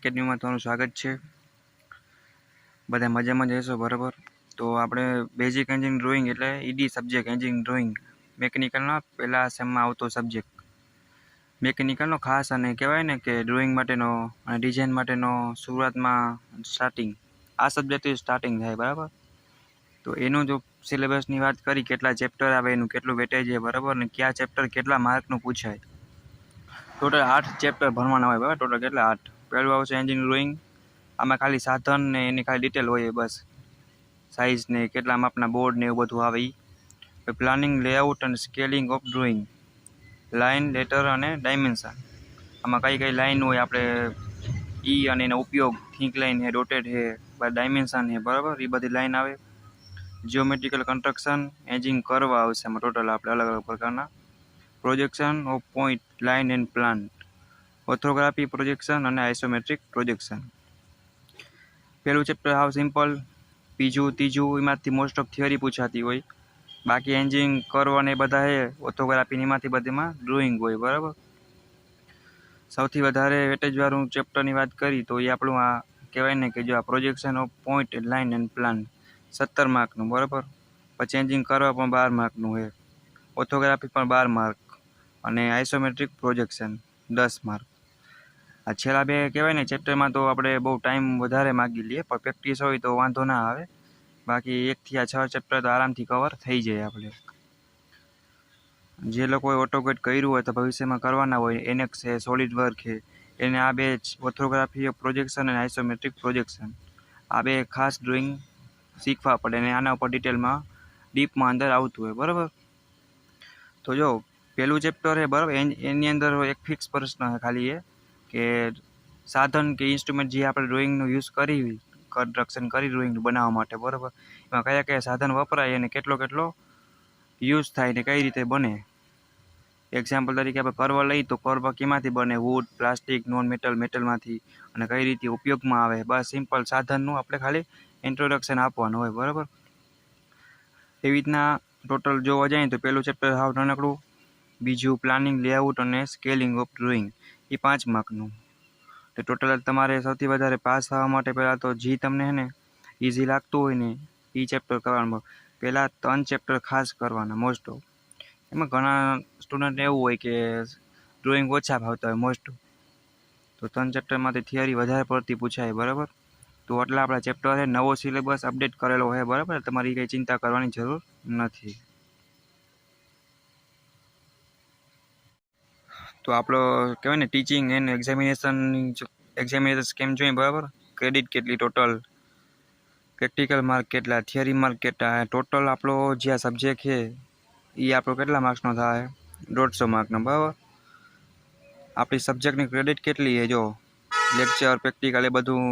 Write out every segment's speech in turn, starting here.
એકેડમીમાં તમારું સ્વાગત છે। બધા મજામાં જ હશો બરાબર। તો આપણે બેઝિક એન્જિનિયરિંગ ડ્રોઈંગ એટલે ઈડી સબ્જેક્ટ એન્જિનિયરિંગ ડ્રોઈંગ મેકેનિકલના પહેલા સેમમાં આવતો સબ્જેક્ટ મેકેનિકલનો ખાસ અને કહેવાય ને કે ડ્રોઈંગ માટેનો અને ડિઝાઇન માટેનો શરૂઆતમાં સ્ટાર્ટિંગ આ સબ્જેક્ટથી સ્ટાર્ટિંગ થાય બરાબર। તો એનું જો સિલેબસની વાત કરી કેટલા ચેપ્ટર આવે એનું કેટલું વેટેજ છે બરાબર ને કયા ચેપ્ટર કેટલા માર્કનું પૂછાય। ટોટલ 8 ચેપ્ટર ભણવાના હોય બરાબર। ટોટલ કેટલા 8। પહેલું આવશે એન્જિનિયરિંગ ડ્રોઈંગ, આમાં ખાલી સાધન ને એની ખાલી ડિટેલ હોય બસ, સાઇઝ ને કેટલા માપના બોર્ડ ને એવું બધું આવે એ। પ્લાનિંગ, લેઆઉટ અને scaling of drawing, line, letter અને ડાયમેન્શન, આમાં કઈ કઈ લાઇન હોય આપણે અને એનો ઉપયોગ, થિંક લાઇન છે, ડોટેડ છે, ડાયમેન્શન છે બરાબર, એ બધી લાઇન આવે। જીઓમેટ્રિકલ કન્સ્ટ્રક્શન, એન્જિનિયરિંગ કર્વ આવશે આમાં ટોટલ આપણે અલગ અલગ પ્રકારના। Projection of point, line and plan, orthography projection અને આઇસોમેટ્રિક પ્રોજેક્શન। પહેલું ચેપ્ટર હાવ સિમ્પલ, બીજું ત્રીજું એમાંથી મોસ્ટ ઓફ થિયરી પૂછાતી હોય, બાકી એન્જિનિયરિંગ કર્વ અને એ બધા છે ઓર્થોગ્રાફી એમાંથી બધીમાં ડ્રોઈંગ હોય બરાબર। સૌથી વધારે વેટેજવાળું ચેપ્ટરની વાત કરી તો એ આપણું આ કહેવાય ને કે જો આ projection of point, line and plan 17 માર્કનું બરાબર। પછી એન્જિનિયરિંગ કર્વ પણ 12 માર્કનું છે, ઓર્થોગ્રાફી પણ 12 માર્ક અને આઇસોમેટ્રિક પ્રોજેક્શન 10 માર્ક। આ છેલ્લા બે કહેવાય ને ચેપ્ટરમાં તો આપણે બહુ ટાઈમ વધારે માગી લઈએ, પણ પ્રેક્ટિસ હોય તો વાંધો ના આવે, બાકી 1 થી 6 ચેપ્ટર તો આરામથી કવર થઈ જાય આપણે। જે લોકોએ ઓટોકેટ કર્યું હોય તો ભવિષ્યમાં કરવાના હોય, એનેક્સ છે, સોલિડ વર્ક છે, એને આ બે ઓર્થોગ્રાફી પ્રોજેક્શન અને આઇસોમેટ્રિક પ્રોજેક્શન આ બે ખાસ ડ્રોઈંગ શીખવા પડે અને આના ઉપર ડિટેલમાં ડીપમાં અંદર આવતું હોય બરાબર। તો જો પહેલું ચેપ્ટર છે બરાબર, એની અંદર એક ફિક્સ પ્રશ્ન છે ખાલી એ કે સાધન કે ઇન્સ્ટ્રુમેન્ટ જે આપણે ડ્રોઈંગનું યુઝ કરી કન્સ્ટ્રક્શન કરી ડ્રોઈંગ બનાવવા માટે બરાબર, એમાં કયા કયા સાધન વપરાય અને કેટલો યુઝ થાય ને કઈ રીતે બને। એક્ઝામ્પલ તરીકે આપણે કર્વ લઈ તો કર્વ કેમાંથી બને, વુડ, પ્લાસ્ટિક, નોન મેટલ, મેટલમાંથી, અને કઈ રીતે ઉપયોગમાં આવે, બસ સિમ્પલ સાધનનું આપણે ખાલી ઇન્ટ્રોડક્શન આપવાનું હોય બરાબર। એવી રીતના ટોટલ જોવા જાય તો પહેલું ચેપ્ટર હાવ નાનકડું, બીજું પ્લાનિંગ, લેઆઉટ અને સ્કેલિંગ ઓફ ડ્રોઈંગ એ 5 માર્કનું। તો ટોટલ તમારે સૌથી વધારે પાસ થવા માટે પહેલાં તો જે તમને છે ને ઇઝી લાગતું હોય ને એ ચેપ્ટર કરવાનું। પહેલાં 3 ચેપ્ટર ખાસ કરવાના મોસ્ટ ઓફ, એમાં ઘણા સ્ટુડન્ટ એવું હોય કે ડ્રોઈંગ ઓછા ભાવતા હોય મોસ્ટ ઓફ, તો 3 ચેપ્ટરમાંથી થિયરી વધારે પડતી પૂછાય બરાબર। તો આટલા આપણા ચેપ્ટર છે, નવો સિલેબસ અપડેટ કરેલો હોય બરાબર, તમારી કંઈ ચિંતા કરવાની જરૂર નથી। તો આપણો કહેવાય ને ટીચિંગ એન્ડ એક્ઝામિનેશન કેમ જોઈએ બરાબર, ક્રેડિટ કેટલી ટોટલ, પ્રેક્ટિકલ માર્ક કેટલા, થિયરી માર્ક કેટલા, ટોટલ આપણો જે આ સબ્જેક્ટ છે એ આપણો કેટલા માર્ક્સનો થાય 150 માર્કનો બરાબર। આપણી સબ્જેક્ટની ક્રેડિટ કેટલી છે જો લેક્ચર, પ્રેક્ટિકલ એ બધું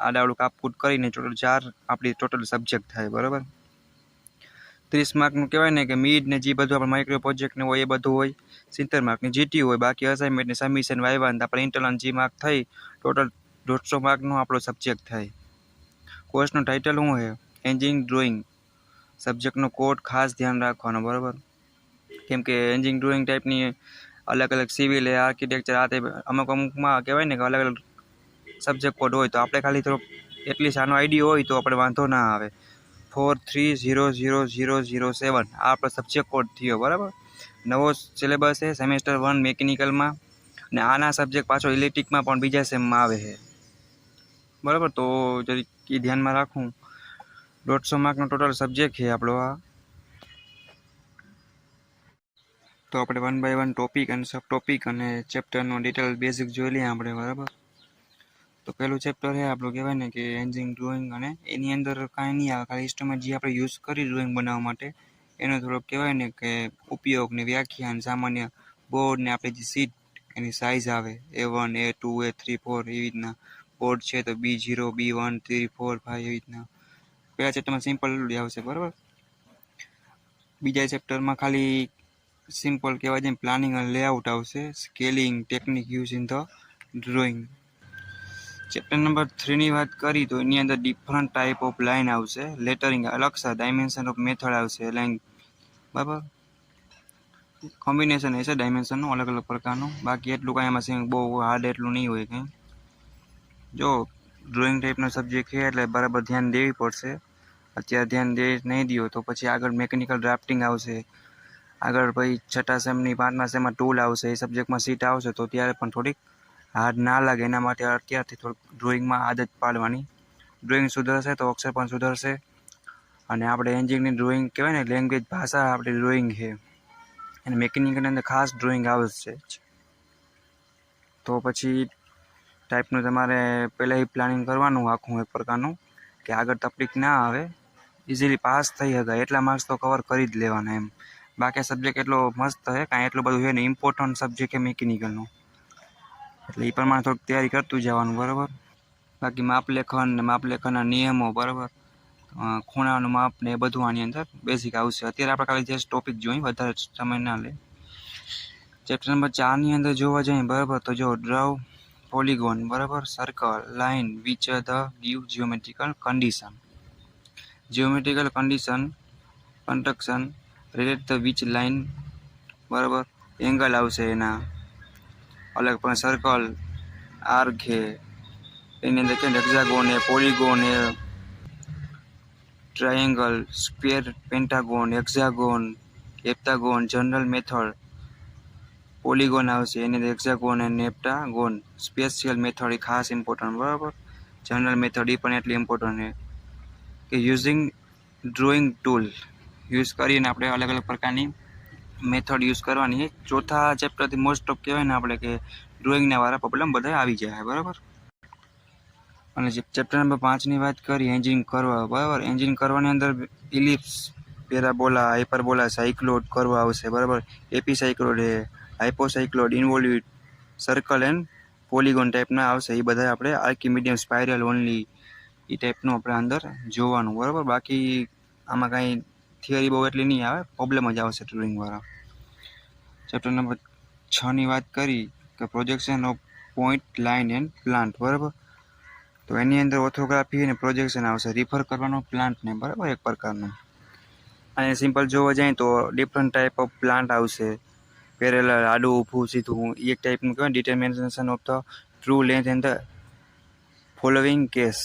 આડાવડું કાપકૂટ કરીને ટોટલ 4 આપણી ટોટલ સબ્જેક્ટ થાય બરાબર। 30 માર્કનું કહેવાય ને કે મિડ ને જે બધું આપણે માઇક્રો પ્રોજેક્ટને હોય એ બધું હોય, 70 માર્કની GTU હોય, બાકી અસાઇનમેન્ટ ને સબમિશન વાયવા ને આપણે ઇન્ટરનલ જે માર્ક થઈ ટોટલ 150 માર્કનો આપણો સબ્જેક્ટ થાય। કોર્સનું ટાઇટલ શું છે, એન્જિનિયરિંગ ડ્રોઈંગ, સબ્જેક્ટનો કોડ ખાસ ધ્યાન રાખવાનો બરાબર, કેમ કે એન્જિનિયરિંગ ડ્રોઈંગ ટાઈપની અલગ અલગ સિવિલ આર્કિટેક્ચર આ તે અમુકમાં કહેવાય ને કે અલગ અલગ સબ્જેક્ટ કોડ હોય, તો આપણે ખાલી થોડોક એટલીસ્ટ આનો આઈડિયા હોય તો આપણે વાંધો ના આવે। 43000007 આ આપણો સબ્જેક્ટ કોડ થયો બરાબર। નવો સિલેબસ છે સેમેસ્ટર 1 મેકેનિકલમાં, ને આના સબ્જેક્ટ પાછો ઇલેક્ટ્રિકમાં પણ બીજા સેમમાં આવે છે બરાબર। તો જરીક એ ધ્યાનમાં રાખું, 150 માર્કનો ટોટલ સબ્જેક્ટ છે આપણો આ। તો આપણે 1 બાય 1 ટોપિક અને સબ ટોપિક અને ચેપ્ટરનો ડિટેલ બેઝિક જોઈ લઈએ આપણે બરાબર। તો પહેલું ચેપ્ટર છે આપણું કહેવાય ને કે એન્જિનિયરિંગ ડ્રોઈંગ, અને એની અંદર કાંઈ નહીં આવે, ખાલી ઇન્સ્ટ્રુમેન્ટ જે આપણે યુઝ કરી ડ્રોઈંગ બનાવવા માટે એનો થોડોક કહેવાય ને કે ઉપયોગ ને વ્યાખ્યાન, સામાન્ય બોર્ડ ને આપણી જે સીટ એની સાઇઝ આવે A1, A2, A3, 4 એવી રીતના, બોર્ડ છે તો B0, B1, 3, 4, 5 એવી રીતના પહેલા ચેપ્ટરમાં સિમ્પલ આવશે બરાબર। બીજા ચેપ્ટરમાં ખાલી સિમ્પલ કહેવાય છે પ્લાનિંગ અને લેઆઉટ આવશે, scaling, technique use in the drawing. Chapter number 3 ની વાત કરી તો એની અંદર ડિફરન્ટ ટાઈપ ઓફ લાઇન આવશે, લેટરિંગ, અક્ષર, ડાયમેન્શન ઓફ મેથડ આવશે, લાઇન બરાબર, કોમ્બિનેશન હશે ડાયમેન્શનનું અલગ અલગ પ્રકારનું, બાકી એટલું કાંઈ એમાં બહુ હાર્ડ એટલું નહીં હોય કંઈ। જો ડ્રોઈંગ ટાઈપનો સબ્જેક્ટ છે એટલે બરાબર ધ્યાન દેવી પડશે. અત્યારે ધ્યાન દે નહીં દો તો પછી આગળ મિકેનિકલ ડ્રાફ્ટિંગ આવશે, આગળ પછી છઠ્ઠા સેમની 5મા સેમમાં ટૂલ આવશે, એ સબ્જેક્ટમાં સીટ આવશે તો ત્યારે પણ થોડીક હાર્ડ ના લાગે. એના માટે અત્યારથી થોડુંક ડ્રોઈંગમાં આદત પાડવાની. ડ્રોઈંગ સુધરશે તો અક્ષર પણ સુધરશે. અને આપણે એન્જિનિયરિંગ ડ્રોઈંગ કહેવાય ને, લેંગ્વેજ ભાષા આપણી ડ્રોઈંગ છે, અને મિકેનિકલની અંદર ખાસ ડ્રોઈંગ આવશે જ. તો પછી ટાઈપનું તમારે પહેલાં પ્લાનિંગ કરવાનું આખું એક પ્રકારનું, કે આગળ તકલીફ ના આવે, ઇઝીલી પાસ થઈ શકાય એટલા માર્ક્સ તો કવર કરી જ લેવાના એમ. બાકી સબ્જેક્ટ એટલો મસ્ત છે, કાંઈ એટલું બધું છે ને, ઇમ્પોર્ટન્ટ સબ્જેક્ટ છે મિકેનિકલનો, એટલે એ પ્રમાણે થોડીક તૈયારી કરતું જવાનું, બરાબર. બાકી માપલેખનના નિયમો, બરાબર, ખૂણાનું માપ ને એ બધું આની અંદર બેઝિક આવશે. અત્યારે આપણે ખાલી જે ટોપિક જોઈએ, વધારે સમય ના લે. ચેપ્ટર નંબર 4ની અંદર જોવા જઈએ, બરાબર, તો જો ડ્રાવ પોલીગોન, બરાબર, circle, line which the give geometrical condition. Geometrical condition construction relate the which line, બરાબર, એંગલ આવશે એના અલગ પણ સર્કલ, આર્ક છે એની અંદર, કે હેક્સાગોન है, પોલીગોન है, triangle, square, pentagon, hexagon, heptagon, general method, polygon આવશે એની અંદર, હેક્સાગોન અને હેપ્ટાગોન, સ્પેશિયલ મેથડ એ ખાસ ઇમ્પોર્ટન્ટ, બરાબર. જનરલ મેથડ એ પણ એટલી ઇમ્પોર્ટન્ટ છે કે યુઝિંગ ડ્રોઈંગ ટૂલ યુઝ કરીને આપણે અલગ અલગ પ્રકારની મેથડ યુઝ કરવાની છે. ચોથા ચેપ્ટરથી મોસ્ટ ઓફ કહેવાય ને આપણે કે ડ્રોઈંગના વાળા પ્રોબ્લેમ બધા આવી જાય, બરાબર. અને ચેપ્ટર નંબર 5ની વાત કરી, એન્જિનિયરિંગ કરવા, બરાબર. એન્જિનિયરિંગ કરવાની અંદર ellipse, parabola, hyperbola, cycloid curve આવશે, બરાબર. એપીસાયક્લોઇડ, હાઇપોસાયક્લોઇડ, ઇન્વોલ્યુટ, સર્કલ એન્ડ પોલીગોન ટાઈપના આવશે. એ બધા આપણે આર્કિમીડિયમ, સ્પાઇરલ ઓનલી, એ ટાઈપનું આપણે અંદર જોવાનું, બરાબર. બાકી આમાં કાંઈ થિયરી બહુ એટલી નહીં આવે, પ્રોબ્લેમ જ આવશે ડ્રોઈંગવાળા. ચેપ્ટર નંબર 6ની વાત કરી કે projection of point, line and plant, બરાબર. તો એની અંદર ઓર્થોગ્રાફી અને પ્રોજેક્શન આવશે, રિફર કરવાનો પ્લાન્ટને, બરાબર, એક પ્રકારનું. અને સિમ્પલ જોવા જાય તો ડિફરન્ટ ટાઈપ ઓફ પ્લાન્ટ આવશે, પેરેલલ, આડું, ઊભું, સીધું, એક ટાઈપનું કહેવાય determination of the true length and the following case.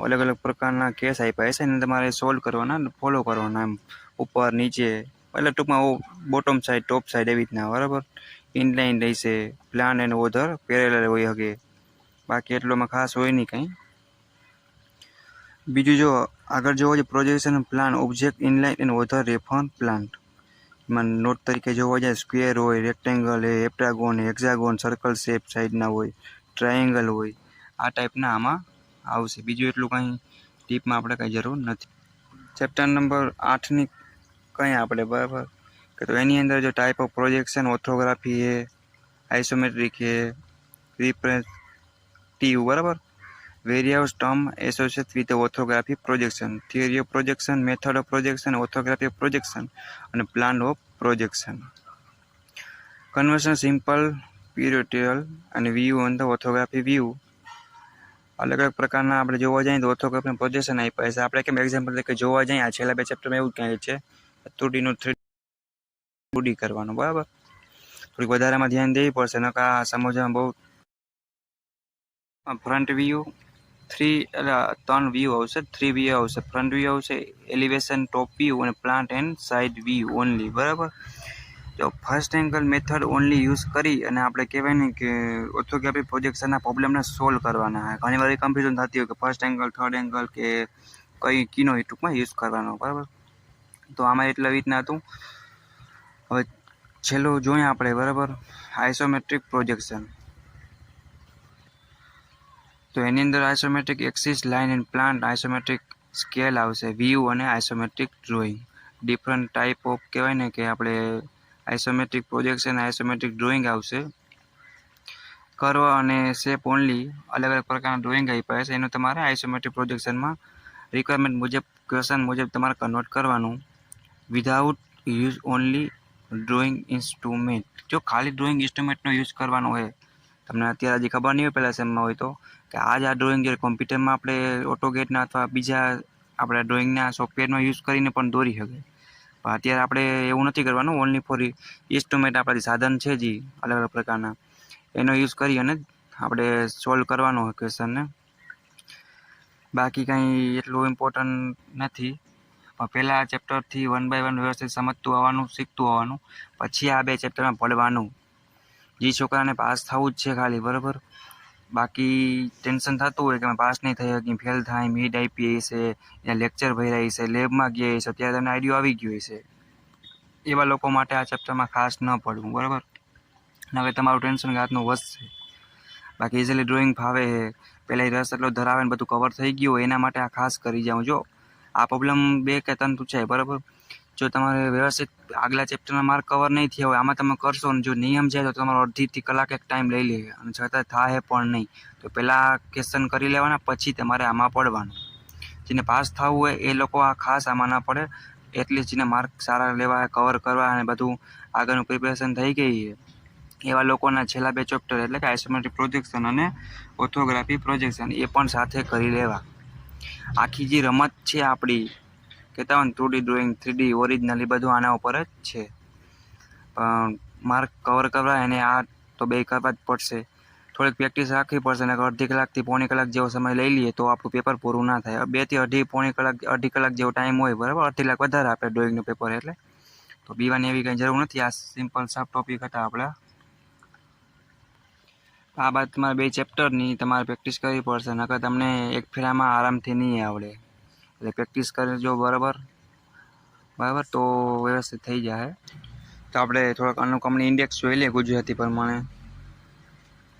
અલગ અલગ પ્રકારના કેસ આપ્યા છે એને તમારે સોલ્વ કરવાના, ફોલો કરવાના, એમ ઉપર નીચે, એટલે ટૂંકમાં બોટમ સાઈડ, ટોપ સાઈડ, એવી રીતના, બરાબર. ઇનલાઇન રહેશે, પ્લાન એન્ડ ઓધર પેરેલલ હોય શકે, બાકી એટલોમાં ખાસ હોય નહીં કંઈ. બીજું જો આગળ જોવા જાય projection plan, object inline and other refer plant. એમાં નોટ તરીકે જોવા જાય સ્ક્વેર હોય, રેક્ટેંગલ હોય, હેપ્ટાગોન, હેક્સાગોન, સર્કલ શેપ સાઈડના હોય, ટ્રાયેંગલ હોય, આ ટાઈપના આમાં આવશે. બીજું એટલું કંઈ ટીપમાં આપણે કંઈ જરૂર નથી. ચેપ્ટર નંબર 8ની કંઈ આપણે, બરાબર, કે તો એની અંદર જો ટાઈપ ઓફ પ્રોજેક્શન, ઓર્થોગ્રાફી છે, આઇસોમેટ્રિક છે, રિપ્રેઝેન્ટેટિવ, બરાબર, various term associate with orthographic projection, theory of projection, method of projection, orthography of projection અને plan of projection. Conversion, simple, periodical અને view on the orthography view. અલગ અલગ પ્રકારના આપણે જોવા જઈએ તો ઓર્થોગ્રાફી પ્રોજેક્શન આપ્યા છે. આપણે કેમ એક્ઝામ્પલ તરીકે જોવા જઈએ, આ છેલ્લા 2 ચેપ્ટરમાં એવું કહે છે 2Dનું 3D કરવાનું, બરાબર. થોડીક વધારેમાં ધ્યાન દેવી પડશે, નકા સમજવામાં બહુ. ફ્રન્ટ વ્યૂ 3 વ્યૂ આવશે, 3 વ્યૂ આવશે. ફ્રન્ટ વ્યૂ આવશે, એલિવેશન, ટોપ વ્યૂ અને plant and side view only, બરાબર. જો first angle method only use કરી અને આપણે કહેવાય ને કે ઓર્થોગ્રાફિક પ્રોજેક્શનના પ્રોબ્લેમને સોલ્વ કરવાના. ઘણી વાર કન્ફ્યુઝન થતી હોય કે ફર્સ્ટ એંગલ, થર્ડ એંગલ કે કઈ કીનો ટૂંકમાં યુઝ કરવાનો, બરાબર. તો આમાં એટલા રીતના હતું. હવે છેલ્લું જોઈએ આપણે, બરાબર, આઇસોમેટ્રિક પ્રોજેક્શન. તો એની અંદર isometric axis, line and plant, isometric scale આવશે, વ્યૂ અને isometric drawing. Different type of કહેવાય ને કે આપણે આઇસોમેટ્રિક પ્રોજેક્શન, આઇસોમેટ્રિક ડ્રોઈંગ આવશે. કર્વ અને શેપ ઓનલી, અલગ અલગ પ્રકારના ડ્રોઈંગ આપ્યા છે. એનું તમારે આઇસોમેટ્રિક પ્રોજેક્શનમાં રિક્વાયરમેન્ટ મુજબ, ક્વેશ્ચન મુજબ તમારે કન્વર્ટ કરવાનું. Without use only drawing instrument. જો ખાલી ડ્રોઈંગ ઇન્સ્ટ્રુમેન્ટનો યુઝ કરવાનો હોય, તમને અત્યારે હજી ખબર નહીં હોય પહેલાં સેમમાં હોય તો, કે આ ડ્રોઈંગ જે કોમ્પ્યુટરમાં આપણે ઓટોકેડના અથવા બીજા આપણે ડ્રોઈંગના સોફ્ટવેરનો યુઝ કરીને પણ દોરી શકે. પણ અત્યારે આપણે એવું નથી કરવાનું. ઓનલી ફોર ઇન્સ્ટ્રુમેન્ટ આપણા સાધન છે જે અલગ અલગ પ્રકારના, એનો યુઝ કરી અને આપણે સોલ્વ કરવાનો હોય ક્વેશ્ચનને. બાકી કંઈ એટલું ઇમ્પોર્ટન્ટ નથી. પણ પહેલાં આ ચેપ્ટરથી 1 બાય 1 વ્યવસ્થિત સમજતું આવવાનું, શીખતું આવવાનું, પછી આ 2 ચેપ્ટરમાં ભણવાનું. જે છોકરાને પાસ થવું જ છે ખાલી, બરાબર. બાકી ટેન્શન થતું હોય કે અમે પાસ નહીં થઈ શકી, ફેલ થાય, મિડ આપી છે, ત્યાં લેક્ચર ભર્યા છે, લેબમાં ગયા છે, ત્યારે તમને આઈડિયો આવી ગયો છે. એવા લોકો માટે આ ચેપ્ટરમાં ખાસ ન પડવું, બરાબર. હવે તમારું ટેન્શન રાતનું વધશે. બાકી ઇઝીલી ડ્રોઈંગ ફાવે છે, પહેલાં રસ એટલો ધરાવે ને બધું કવર થઈ ગયું હોય એના માટે આ ખાસ કરી જાઉં. જો આ પ્રોબ્લેમ 2 કે 3 પૂછાય, બરાબર. જો તમારે વ્યવસ્થિત આગલા ચેપ્ટરના માર્ક કવર નહીં થયા હોય, આમાં તમે કરશો ને જો નિયમ છે તો તમારો અડધીથી કલાક એક ટાઈમ લઈ લે, અને છતાં થાય પણ નહીં. તો પહેલાં ક્વેશ્ચન કરી લેવાના, પછી તમારે આમાં પડવાનું. જેને પાસ થવું હોય એ લોકો આ ખાસ આમાં ના પડે. એટલીસ્ટ જેને માર્ક સારા લેવા, કવર કરવા અને બધું આગળનું પ્રિપેરેશન થઈ ગઈ છે, એવા લોકોના છેલ્લા 2 ચેપ્ટર એટલે કે આઇસોમેટ્રિક પ્રોજેક્શન અને ઓર્થોગ્રાફી પ્રોજેક્શન એ પણ સાથે કરી લેવા. આખી જે રમત છે આપણી, કહેતા હોય ને 2D ડ્રોઈંગ, 3D ઓરિજિનલ, એ બધું આના ઉપર જ છે. પણ માર્ક કવર કરવા એને આ તો 2 કરવા જ પડશે. થોડીક પ્રેક્ટિસ રાખવી પડશે, અને અડધી કલાકથી પોણી કલાક જેવો સમય લઈ લઈએ તો આપણું પેપર પૂરું ના થાય. 2 થી અઢી કલાક જેવો ટાઈમ હોય, બરાબર. અડધી કલાક વધારે આપણે ડ્રોઈંગનું પેપર, એટલે તો બીવાની એવી કંઈ જરૂર નથી. આ સિમ્પલ સબ ટોપિક હતા આપણા. આ બાદ તમારે 2 ચેપ્ટરની તમારે પ્રેક્ટિસ કરવી પડશે, નકર તમને એક ફેરામાં આરામથી નહીં આવડે. એટલે પ્રેક્ટિસ કરજો, બરાબર. તો વ્યવસ્થિત થઈ જાય. તો આપણે થોડાક અનુક્રમની ઇન્ડેક્સ જોઈ લઈએ ગુજરાતી પ્રમાણે.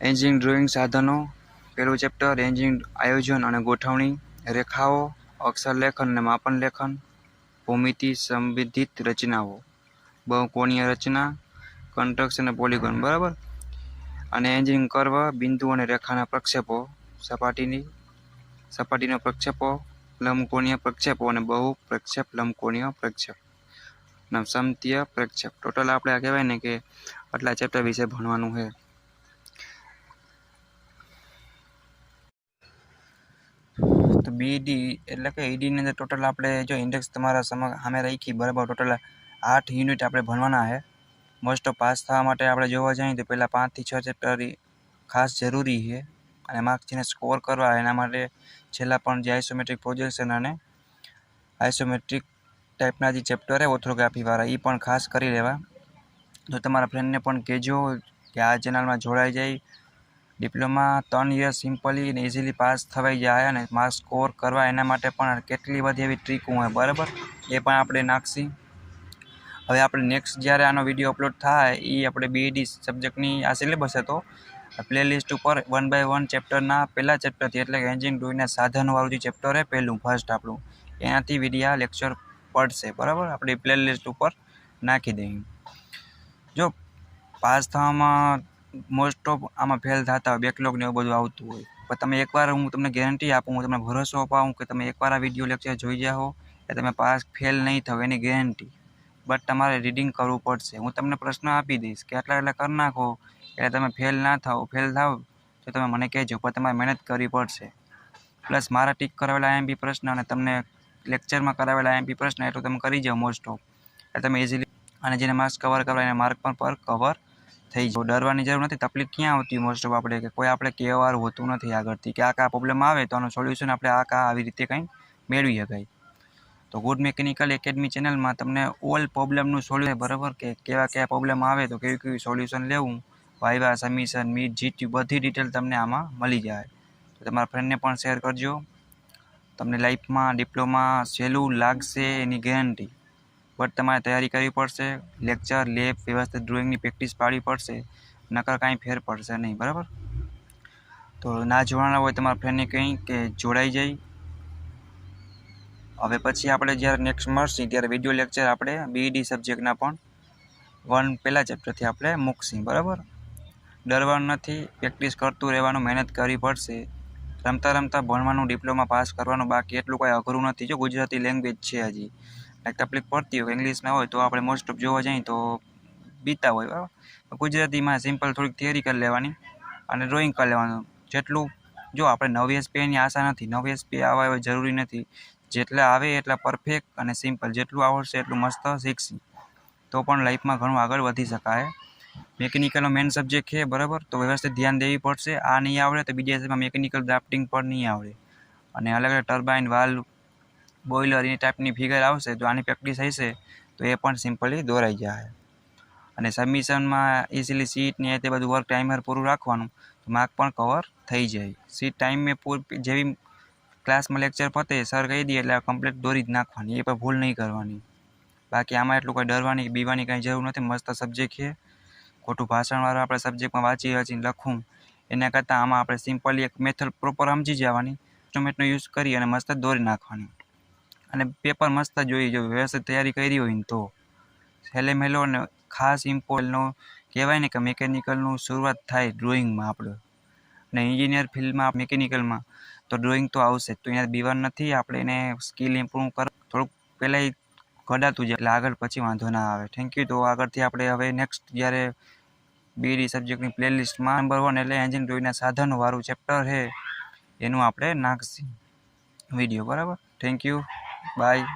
એન્જિનિયરિંગ ડ્રોઈંગ સાધનો, પહેલું ચેપ્ટર એન્જિનિયરિંગ આયોજન અને ગોઠવણી, રેખાઓ, અક્ષર લેખન અને માપન લેખન, ભૂમિતિ સંબંધિત રચનાઓ, બહુકોણીય રચના, કન્સ્ટ્રક્શન અને પોલિગોન, બરાબર. અને એન્જિનિયરિંગ કર્વ, બિંદુ અને રેખાના પ્રક્ષેપો, સપાટીનો પ્રક્ષેપો, લંબકોણીય પ્રક્ષેપો અને બહુ પ્રક્ષેપ લંબકોણીય પ્રક્ષેપ, સમમિતીય પ્રક્ષેપ. ટોટલ આપણે આ કહેવાય ને કે આટલા ચેપ્ટર વિશે ભણવાનું છે. તો બીડી એટલે કે ઈડીની અંદર ટોટલ આપણે જો ઇન્ડેક્સ તમારા સામે રાખી, બરાબર. ટોટલ 8 યુનિટ આપણે ભણવાના છે. મોસ્ટ ઓફ પાસ થવા માટે આપણે જોવા જઈએ તો પહેલાં 5 થી 6 ચેપ્ટર ખાસ જરૂરી છે. અને માર્ક્સ જેને સ્કોર કરવા એના માટે છેલ્લા પણ જે આઇસોમેટ્રિક પ્રોજેક્શન અને આઇસોમેટ્રિક ટાઈપના જે ચેપ્ટર છે ઓર્થોગ્રાફીવાળા, એ પણ ખાસ કરી લેવા. તો તમારા ફ્રેન્ડને પણ કહેજો કે આ ચેનલમાં જોડાઈ જાય. ડિપ્લોમા 3 યર સિમ્પલી અને ઇઝીલી પાસ થવાઈ જાય, અને માર્ક્સ સ્કોર કરવા એના માટે પણ કેટલી બધી એવી ટ્રીક હોય, બરાબર. એ પણ આપણે નાખશી. હવે આપણે નેક્સ્ટ જ્યારે આનો વિડીયો અપલોડ થાય એ આપણે બીઈડી સબ્જેક્ટની આ સિલેબસ હતો, પ્લેલિસ્ટ ઉપર 1 બાય 1 ચેપ્ટરના પહેલા ચેપ્ટરથી એટલે કે એન્જિનિયરિંગ ડ્રોઈંગના સાધનોવાળું જે ચેપ્ટર છે પહેલું ફર્સ્ટ આપણું, એનાથી વિડીયો લેક્ચર પડશે, બરાબર. આપણે પ્લેલિસ્ટ ઉપર નાખી દઈએ. જો પાસ થવામાં મોસ્ટ ઓફ આમાં ફેલ થતા હોય, બેકલોગ ને એવું બધું આવતું હોય, પણ તમે એકવાર, હું તમને ગેરંટી આપું, હું તમને ભરોસો અપાવું કે તમે એકવાર આ વિડીયો લેક્ચર જોઈ જાઓ એટલે તમે પાસ ફેલ નહીં થાવ, એની ગેરંટી. બટ તમારે રીડિંગ કરવું પડશે. હું તમને પ્રશ્ન આપી દઈશ કે આટલા કરી નાખો એટલે તમે ફેલ ના થાવ. ફેલ થાવ તો તમે મને કહેજો, પણ તમારે મહેનત કરવી પડશે. પ્લસ મારા ટીક કરાવેલા આઈએમપી પ્રશ્ન અને તમને લેક્ચરમાં કરાવેલા આઈએમપી પ્રશ્ન એટલું તમે કરી જાઓ મોસ્ટ ઓફ, એટલે તમે ઇઝીલી, અને જેને માર્ક્સ કવર કરવા એના માર્ક પણ પર કવર થઈ જાય. ડરવાની જરૂર નથી. તકલીફ ક્યાં આવતી મોસ્ટ ઓફ આપણે, કે કોઈ આપણે કહેવાનું હોતું નથી આગળથી કે આ પ્રોબ્લેમ આવે તો આનું સોલ્યુશન આપણે આવી રીતે કંઈ મેળવી શકાય. તો ગુડ મિકેનિકલ એકેડમી ચેનલમાં તમને ઓલ પ્રોબ્લેમનું સોલ્યુશન, બરાબર, કે કેવા પ્રોબ્લેમ આવે તો કેવી સોલ્યુશન લેવું, વાઇવા, સબમિશન, મીટ, જીટીયુ, બધી ડિટેલ તમને આમાં મળી જાય. તો તમારા ફ્રેન્ડને પણ શેર કરજો. તમને લાઈફમાં ડિપ્લોમા સહેલું લાગશે એની ગેરંટી. બટ તમારે તૈયારી કરવી પડશે. લેક્ચર, લેબ, વ્યવસ્થિત ડ્રોઈંગની પ્રેક્ટિસ પાડવી પડશે, નકર કાંઈ ફેર પડશે નહીં, બરાબર. તો ના જોડાના હોય તમારા ફ્રેન્ડને કંઈ કે જોડાઈ જાય. હવે પછી આપણે જ્યારે નેક્સ્ટ મળશું ત્યારે વિડીયો લેક્ચર આપણે બીઈડી સબ્જેક્ટના પણ 1 પહેલા ચેપ્ટરથી આપણે મૂકશું, બરાબર. ડરવાનું નથી, પ્રેક્ટિસ કરતું રહેવાનું, મહેનત કરવી પડશે. રમતા રમતા ભણવાનું, ડિપ્લોમા પાસ કરવાનું, બાકી એટલું કંઈ અઘરું નથી. જો ગુજરાતી લેંગ્વેજ છે હજી કંઈક તકલીફ પડતી હોય, ઇંગ્લિશમાં હોય તો આપણે મોસ્ટ ઓફ જોવા જઈએ તો બીતા હોય, બરાબર. ગુજરાતીમાં સિમ્પલ થોડીક થિયરી કરી લેવાની અને ડ્રોઈંગ કરી લેવાનું. જેટલું, જો આપણે 9 એસપીની આશા નથી, 9 એસપી આવવા એવા જરૂરી નથી. જેટલા આવે એટલા પરફેક્ટ અને સિમ્પલ, જેટલું આવડશે એટલું મસ્ત શીખશી તો પણ લાઈફમાં ઘણું આગળ વધી શકાય. મેકેનિકલનો મેઇન સબ્જેક્ટ છે, બરાબર. તો વ્યવસ્થિત ધ્યાન દેવી પડશે. આ નહીં આવડે તો બીજા એસમાં મેકેનિકલ ડ્રાફ્ટિંગ પણ નહીં આવડે. અને અલગ અલગ ટર્બાઇન, વાલ્વ, બોઇલર એ ટાઈપની ફિગર આવશે. જો આની પ્રેક્ટિસ હશે તો એ પણ સિમ્પલી દોરાઈ જાય. અને સબમિશનમાં ઇઝીલી સીટ ને તે બધું વર્ક ટાઈમર પૂરું રાખવાનું તો માર્ક પણ કવર થઈ જાય. સીટ ટાઈમે જેવી ક્લાસમાં લેક્ચર પતે સર કહી દે એટલે કમ્પ્લીટ દોરી જ નાખવાની, એ પણ ભૂલ નહીં કરવાની. બાકી આમાં એટલું કોઈ ડરવાની બીવાની કાંઈ જરૂર નથી. મસ્ત સબ્જેક્ટ છે. ખોટું ભાષણવાળું આપણે સબ્જેક્ટમાં વાંચીને લખવું એના કરતાં આમાં આપણે સિમ્પલી એક મેથડ પ્રોપર સમજી જવાની, ઇન્સ્ટ્રુમેન્ટનો યુઝ કરી અને મસ્ત દોરી નાખવાની. અને પેપર મસ્ત જોઈએ, જો વ્યવસ્થિત તૈયારી કરી હોય ને તો છેલ્લે મેલો ને ખાસ ઇમ્પોર્ટનો કહેવાય ને કે મિકેનિકલનું શરૂઆત થાય ડ્રોઈંગમાં આપણે. અને એન્જિનિયર ફિલ્ડમાં મિકેનિકલમાં તો ડ્રોઈંગ તો આવશે જ. તો અહીંયા બીવાનું નથી, આપણે એને સ્કિલ ઇમ્પ્રૂવ કર થોડુંક પહેલાં કઢાતું જાય એટલે આગળ પછી વાંધો ના આવે. Thank you. તો આગળથી આપણે હવે નેક્સ્ટ જ્યારે બીડી સબ્જેક્ટની પ્લેલિસ્ટમાં નંબર 1 એટલે એન્જિન ડ્રોઈંગના સાધનોવાળું ચેપ્ટર છે એનું આપણે નાખશું વિડીયો. બરાબર, થેન્ક યુ, બાય.